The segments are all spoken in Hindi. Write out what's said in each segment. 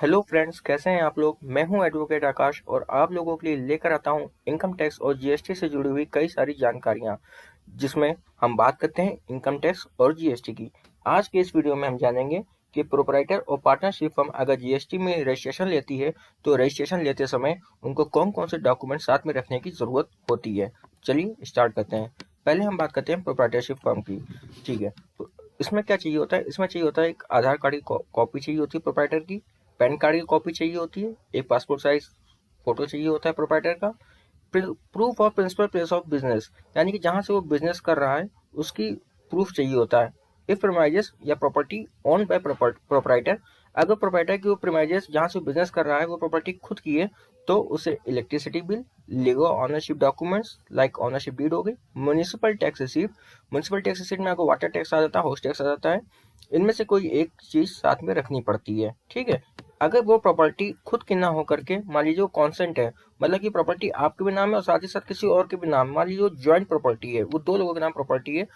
हेलो फ्रेंड्स, कैसे हैं आप लोग। मैं हूं एडवोकेट आकाश और आप लोगों के लिए लेकर आता हूं इनकम टैक्स और जीएसटी से जुड़ी हुई कई सारी जानकारियां, जिसमें हम बात करते हैं इनकम टैक्स और जीएसटी की। आज के इस वीडियो में हम जानेंगे कि प्रोपराइटर और पार्टनरशिप फर्म अगर जीएसटी में रजिस्ट्रेशन लेती है तो रजिस्ट्रेशन लेते समय उनको कौन कौन से डॉक्यूमेंट साथ में रखने की ज़रूरत होती है। चलिए स्टार्ट करते हैं। पहले हम बात करते हैं प्रोपराइटरशिप फर्म की। ठीक है, तो इसमें क्या चाहिए होता है। इसमें चाहिए होता है एक आधार कार्ड की कॉपी चाहिए होती है प्रोपराइटर की, पैन कार्ड की कॉपी चाहिए होती है, एक पासपोर्ट साइज फोटो चाहिए होता है प्रोपराइटर का, proof of principal place of business यानी कि जहां से वो बिजनेस कर रहा है उसकी प्रूफ चाहिए होता है। इफ प्रीमाइजेस या प्रॉपर्टी ओन बाय प्रोपराइटर, अगर प्रोपराइटर की वो प्रीमाइजेस जहां से बिजनेस कर रहा है वो प्रॉपर्टी खुद की है तो उसे electricity bill, legal ownership documents like ownership deed हो गई, municipal tax receipt. Municipal tax receipt में आपको वाटर टैक्स आ जाता है, हाउस टैक्स आ जाता है। इनमें से कोई एक चीज साथ में रखनी पड़ती है। ठीक है, अगर वो प्रॉपर्टी खुद की ना हो करके मान लीजिए वो कॉन्सेंट है, मतलब कि प्रॉपर्टी आपके भी नाम है और साथ ही साथ किसी और के भी नाम, मान लीजिए वो ज्वाइंट प्रॉपर्टी है, वो दो लोगों के नाम प्रॉपर्टी है,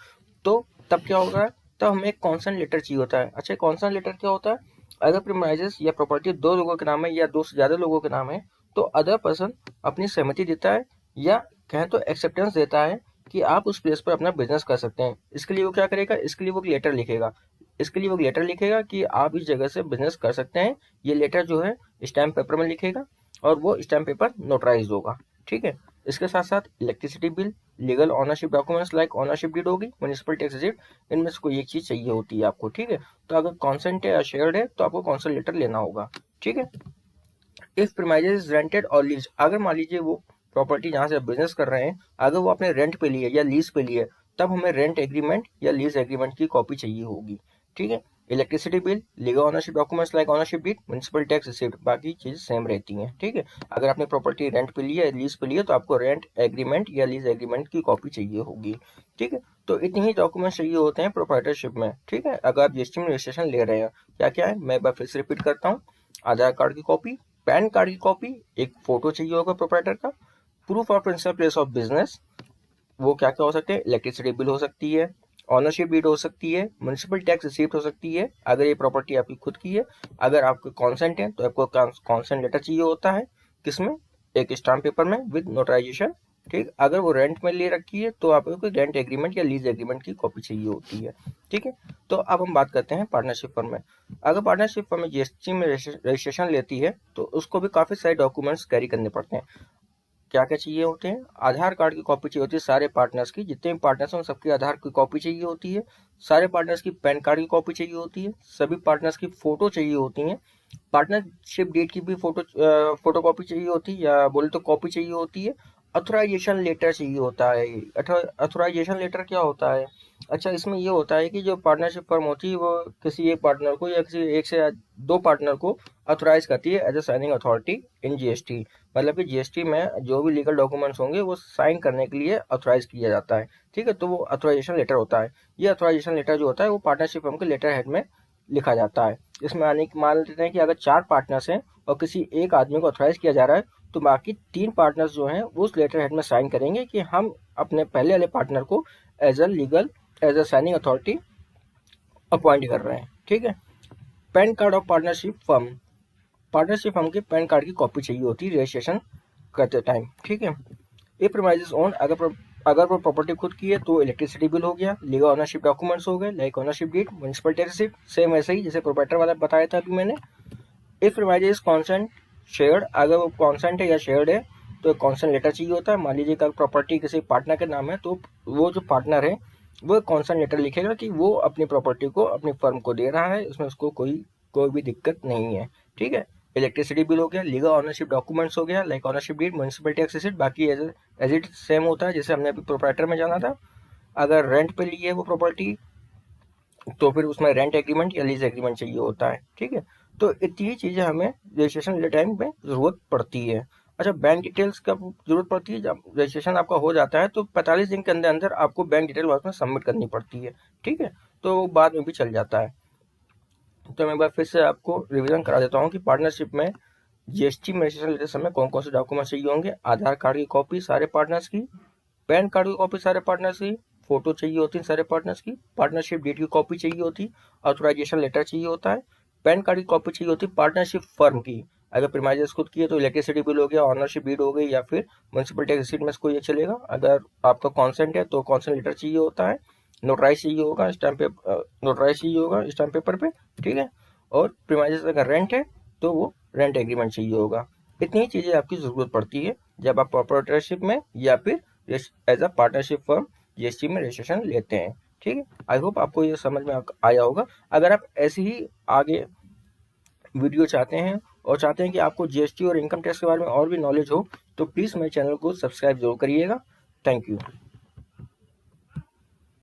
तो तब क्या होगा, तब हमें एक कॉन्सेंट लेटर चाहिए होता है। अच्छा, कॉन्सेंट लेटर क्या होता है। अगर प्रीमाइजेस या प्रॉपर्टी दो लोगों के नाम है या दो से ज्यादा लोगों के नाम है तो अदर पर्सन अपनी सहमति देता है या कहें तो एक्सेप्टेंस देता है कि आप उस प्लेस पर अपना बिजनेस कर सकते हैं। इसके लिए वो क्या करेगा, इसके लिए वो लेटर लिखेगा। इसके लिए वो लेटर लिखेगा कि आप इस जगह से बिजनेस कर सकते हैं। ये लेटर जो है स्टैम्प पेपर में लिखेगा और वो स्टैम्प पेपर नोटराइज होगा। ठीक है, इसके साथ साथ electricity bill, legal ownership documents like ownership deed होगी, म्युनिसिपल टैक्स रिसीट, इनमें से कोई एक चीज चाहिए होती है आपको। ठीक है, तो अगर कॉन्सेंट है या शेयर्ड है तो आपको कॉन्सेंट लेटर लेना होगा। ठीक है, इफ प्रीमाइजेस रेंटेड और लीज, अगर मान लीजिए वो प्रॉपर्टी जहां से बिजनेस कर रहे हैं अगर वो अपने रेंट पे लिए या लीज पे लिए, तब हमें रेंट एग्रीमेंट या लीज एग्रीमेंट की कॉपी चाहिए होगी। ठीक है, electricity bill, legal ownership documents like ownership deed, municipal tax receipt, बाकी चीजें सेम रहती हैं। ठीक है, अगर आपने प्रॉपर्टी रेंट पे ली है, लीज पे ली है, तो आपको रेंट एग्रीमेंट या लीज एग्रीमेंट की कॉपी चाहिए होगी। ठीक है, तो इतने ही डॉक्यूमेंट्स चाहिए होते हैं प्रोप्राइटरशिप में। ठीक है, अगर आप जीएसटी में रजिस्ट्रेशन ले रहे हैं, क्या क्या है मैं एक बार फिर से रिपीट करता हूँ। आधार कार्ड की कॉपी, पैन कार्ड की कॉपी, एक फोटो चाहिए होगा प्रोप्राइटर का, proof of principal place of business, वो क्या क्या हो सकते हैं, इलेक्ट्रिसिटी बिल हो सकती है, ऑनरशिप डीड हो सकती है, म्युनिसिपल टैक्स रिसीप्ट हो सकती है अगर ये प्रॉपर्टी आपकी खुद की है। अगर आपके कॉन्सेंट है तो आपको कॉन्सेंट लेटर चाहिए होता है, किसमें, एक स्टाम्प पेपर में विद नोटराइजेशन। ठीक, अगर वो रेंट में ले रखी है तो आपको रेंट एग्रीमेंट या लीज एग्रीमेंट की कॉपी चाहिए होती है। ठीक है, तो अब हम बात करते हैं पार्टनरशिप फर्म में। अगर पार्टनरशिप फर्म में जीएसटी में रजिस्ट्रेशन लेती है तो उसको भी काफी सारे डॉक्यूमेंट्स कैरी करने पड़ते हैं। क्या क्या चाहिए होते हैं, आधार कार्ड की कॉपी चाहिए होती है सारे पार्टनर्स की, जितने भी पार्टनर्स हैं उन सबकी आधार की कॉपी चाहिए होती है। सारे पार्टनर्स की पैन कार्ड की कॉपी चाहिए होती है, सभी पार्टनर्स की फोटो चाहिए होती है, पार्टनरशिप डेट की भी फोटो कॉपी चाहिए होती है या बोले तो कॉपी चाहिए होती है। अथोराइजेशन लेटर चाहिए होता है। अथोराइजेशन लेटर क्या होता है, अच्छा इसमें ये होता है कि जो पार्टनरशिप फर्म होती है वो किसी एक पार्टनर को या किसी एक से दो पार्टनर को अथोराइज करती है as a signing authority in GST. मतलब कि जीएसटी में जो भी लीगल डॉक्यूमेंट्स होंगे वो साइन करने के लिए अथोराइज किया जाता है। ठीक है, तो वो अथोराइजेशन लेटर होता है। ये अथोराइजेशन लेटर जो होता है वो पार्टनरशिप फर्म के लेटर हेड में लिखा जाता है। इसमें आने की मान लेते हैं कि अगर चार पार्टनर्स हैं और किसी एक आदमी को अथोराइज किया जा रहा है तो बाकी तीन पार्टनर्स जो हैं वो उस लेटर हेड में साइन करेंगे कि हम अपने पहले वाले पार्टनर को as a signing authority appoint कर रहे हैं। ठीक है, PAN card of partnership firm के पैन कार्ड की कॉपी चाहिए होती है रजिस्ट्रेशन करते टाइम। ठीक है, ए प्रीमाइजेस ओन, अगर वो प्रॉपर्टी खुद की है तो इलेक्ट्रिसिटी बिल हो गया, लीगल ऑनरशिप डॉक्यूमेंट्स हो गए like ownership deed, municipal tax receipt, same ऐसे ही जैसे प्रोप्राइटर वाला बताया था अभी मैंने। इफ प्रीमाइजेस कॉन्सेंट शेयर्ड, अगर वो कॉन्सेंट है या शेयर्ड है तो कॉन्सेंट लेटर चाहिए होता है। मान लीजिए कि प्रॉपर्टी किसी पार्टनर के नाम है तो वो जो पार्टनर है वो कॉन्सेंट लेटर लिखेगा कि वो अपनी प्रॉपर्टी को अपनी फर्म को दे रहा है, उसमें उसको कोई कोई भी दिक्कत नहीं है। ठीक है, इलेक्ट्रिसिटी बिल हो गया, लीगल ऑनरशिप डॉक्यूमेंट्स हो गया like ownership deed, municipal tax receipt, बाकी एज इट सेम होता है जैसे हमने अभी प्रोप्राइटर में जाना था। अगर रेंट पे ली है वो प्रॉपर्टी तो फिर उसमें रेंट एग्रीमेंट या लीज एग्रीमेंट चाहिए होता है। ठीक है, तो इतनी चीजें हमें रजिस्ट्रेशन के टाइम में जरूरत पड़ती है। अच्छा, बैंक डिटेल्स का जरूरत पड़ती है, जब रजिस्ट्रेशन आपका हो जाता है तो 45 दिन के अंदर अंदर आपको बैंक डिटेल उसमें सबमिट करनी पड़ती है। ठीक है, तो बाद में भी चल जाता है। तो मैं एक बार फिर से आपको रिवीजन करा देता हूँ कि पार्टनरशिप में जीएसटी में रजिस्ट्रेशन लेते समय कौन कौन से डॉक्यूमेंट चाहिए होंगे। आधार कार्ड की कॉपी सारे पार्टनर्स की, पैन कार्ड की कॉपी सारे पार्टनर्स की, फोटो चाहिए होती है सारे पार्टनर्स की, पार्टनरशिप डीड की कॉपी चाहिए होती, ऑथोराइजेशन लेटर चाहिए होता है, पैन कार्ड की कॉपी चाहिए होती है पार्टनरशिप फर्म की। अगर प्रीमाइजेस खुद की है तो इलेक्ट्रिसिटी बिल हो गया, ऑनरशिप डीड हो गई, या फिर म्यूनसिपल टैक्स रिसीट में से कोई एक चलेगा। अगर आपका कॉन्सेंट है तो कॉन्सेंट लेटर चाहिए होता है, नोटराइज चाहिए होगा स्टैम्प पेपर, नोटराइज चाहिए होगा स्टैम्प पेपर पे, ठीक है। और प्रीमाइजेस अगर रेंट है तो वो रेंट एग्रीमेंट चाहिए होगा। इतनी ही चीज़ें आपकी ज़रूरत पड़ती है जब आप प्रोप्राइटरशिप में या फिर as a partnership firm GST में रजिस्ट्रेशन लेते हैं, ठीक है। आई होप आपको ये समझ में आया होगा। अगर आप ऐसे ही आगे वीडियो चाहते हैं और चाहते हैं कि आपको जीएसटी और इनकम टैक्स के बारे में और भी नॉलेज हो तो प्लीज़ मेरे चैनल को सब्सक्राइब जरूर करिएगा। Thank you.